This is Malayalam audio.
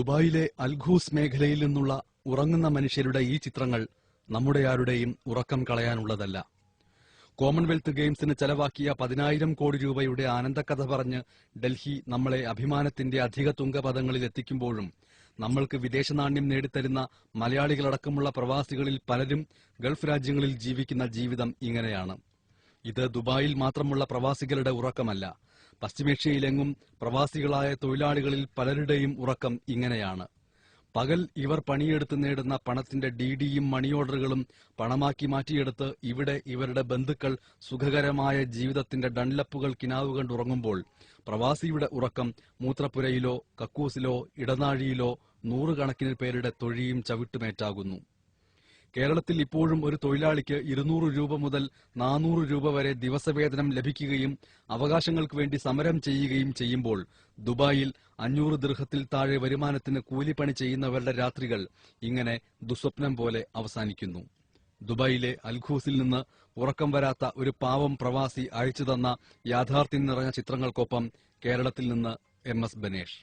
ദുബായിലെ അൽഖൂസ് മേഖലയിൽ നിന്നുള്ള ഉറങ്ങുന്ന മനുഷ്യരുടെ ഈ ചിത്രങ്ങൾ നമ്മുടെ ആരുടെയും ഉറക്കം കളയാനുള്ളതല്ല. കോമൺവെൽത്ത് ഗെയിംസിന് ചെലവാക്കിയ 10,000 കോടി രൂപയുടെ ആനന്ദക്കഥ പറഞ്ഞ് ഡൽഹി നമ്മളെ അഭിമാനത്തിന്റെ അധിക തുങ്കപദങ്ങളിൽ എത്തിക്കുമ്പോഴും നമ്മൾക്ക് വിദേശ നാണ്യം നേടിത്തരുന്ന മലയാളികളടക്കമുള്ള പ്രവാസികളിൽ പലരും ഗൾഫ് രാജ്യങ്ങളിൽ ജീവിക്കുന്ന ജീവിതം ഇങ്ങനെയാണ്. ഇത് ദുബായിൽ മാത്രമുള്ള പ്രവാസികളുടെ ഉറക്കമല്ല. പശ്ചിമേഷ്യയിലെങ്ങും പ്രവാസികളായ തൊഴിലാളികളിൽ പലരുടെയും ഉറക്കം ഇങ്ങനെയാണ്. പകൽ ഇവർ പണിയെടുത്ത് നേടുന്ന പണത്തിന്റെ ഡിഡിയും മണി ഓർഡറുകളും പണമാക്കി മാറ്റിയെടുത്ത് ഇവിടെ ഇവരുടെ ബന്ധുക്കൾ സുഖകരമായ ജീവിതത്തിന്റെ ഡൺലപ്പുകൾ കിനാവ് കണ്ടുറങ്ങുമ്പോൾ പ്രവാസിയുടെ ഉറക്കം മൂത്രപ്പുരയിലോ കക്കൂസിലോ ഇടനാഴിയിലോ നൂറുകണക്കിന് പേരുടെ തൊഴിയും ചവിട്ടുമേറ്റാകുന്നു. കേരളത്തിൽ ഇപ്പോഴും ഒരു തൊഴിലാളിക്ക് 200 രൂപ മുതൽ 400 രൂപ വരെ ദിവസവേതനം ലഭിക്കുകയും അവകാശങ്ങൾക്ക് വേണ്ടി സമരം ചെയ്യുകയും ചെയ്യുമ്പോൾ ദുബായിൽ 500 ദിർഹത്തിൽ താഴെ വരുമാനത്തിന് കൂലിപ്പണി ചെയ്യുന്നവരുടെ രാത്രികൾ ഇങ്ങനെ ദുസ്വപ്നം പോലെ അവസാനിക്കുന്നു. ദുബായിലെ അൽഖൂസിൽ നിന്ന് ഉറക്കം വരാത്ത ഒരു പാവം പ്രവാസി അയച്ചുതന്ന യാഥാർത്ഥ്യം നിറഞ്ഞ ചിത്രങ്ങൾക്കൊപ്പം കേരളത്തിൽ നിന്ന് MS ബനേഷ്.